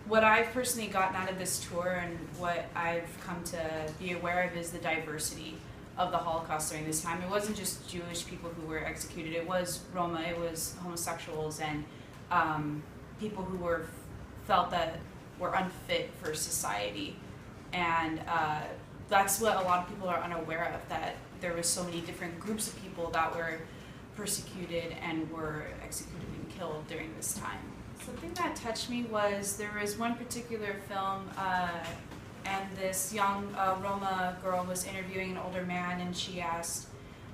What I've personally gotten out of this tour and what I've come to be aware of is the diversity of the Holocaust during this time. It wasn't just Jewish people who were executed, it was Roma, it was homosexuals and people who felt that were unfit for society. And that's what a lot of people are unaware of, that there was so many different groups of people that were persecuted and were executed and killed during this time. Something that touched me was there was one particular film and this young Roma girl was interviewing an older man, and she asked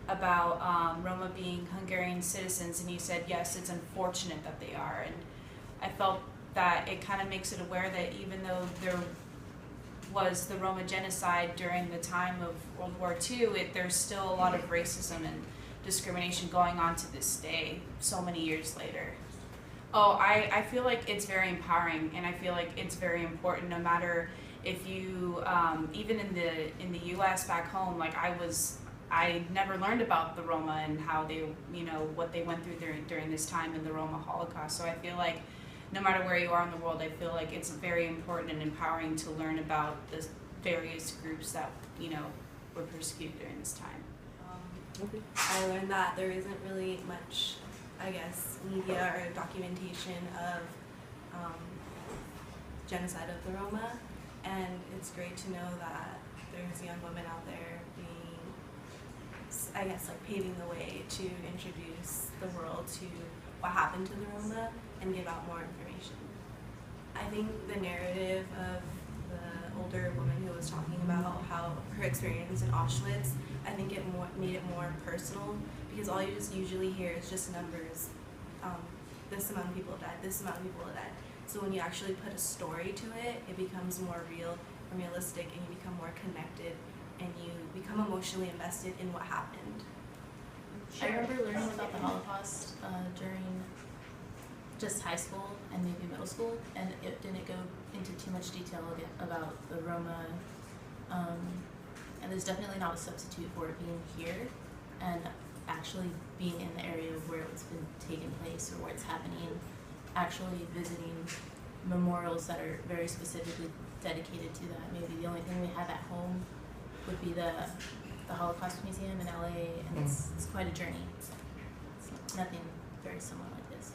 about Roma being Hungarian citizens, and he said, yes, it's unfortunate that they are. And I felt that it kind of makes it aware that even though there was the Roma genocide during the time of World War II, there's still a lot of racism and discrimination going on to this day, so many years later. Oh, I feel like it's very empowering, and I feel like it's very important. No matter if you, even in the U.S. back home, like I never learned about the Roma and how they, what they went through during this time in the Roma Holocaust. So I feel like no matter where you are in the world, I feel like it's very important and empowering to learn about the various groups that were persecuted during this time. I learned that there isn't really much, I guess, media or documentation of genocide of the Roma, and it's great to know that there's young women out there being, I guess, like paving the way to introduce the world to what happened to the Roma and give out more information. I think the narrative of the older woman who was talking about how her experience in Auschwitz, I think it made it more personal, because all you just usually hear is just numbers. This amount of people died, this amount of people died. So when you actually put a story to it, it becomes more real and realistic, and you become more connected, and you become emotionally invested in what happened. I remember learning about the Holocaust during just high school and maybe middle school, and it didn't go into too much detail about the Roma, and there's definitely not a substitute for it being here and actually being in the area where it's been taking place or where it's happening, actually visiting memorials that are very specifically dedicated to that. Maybe the only thing we have at home would be the Holocaust Museum in LA, and it's quite a journey. It's nothing very similar like this.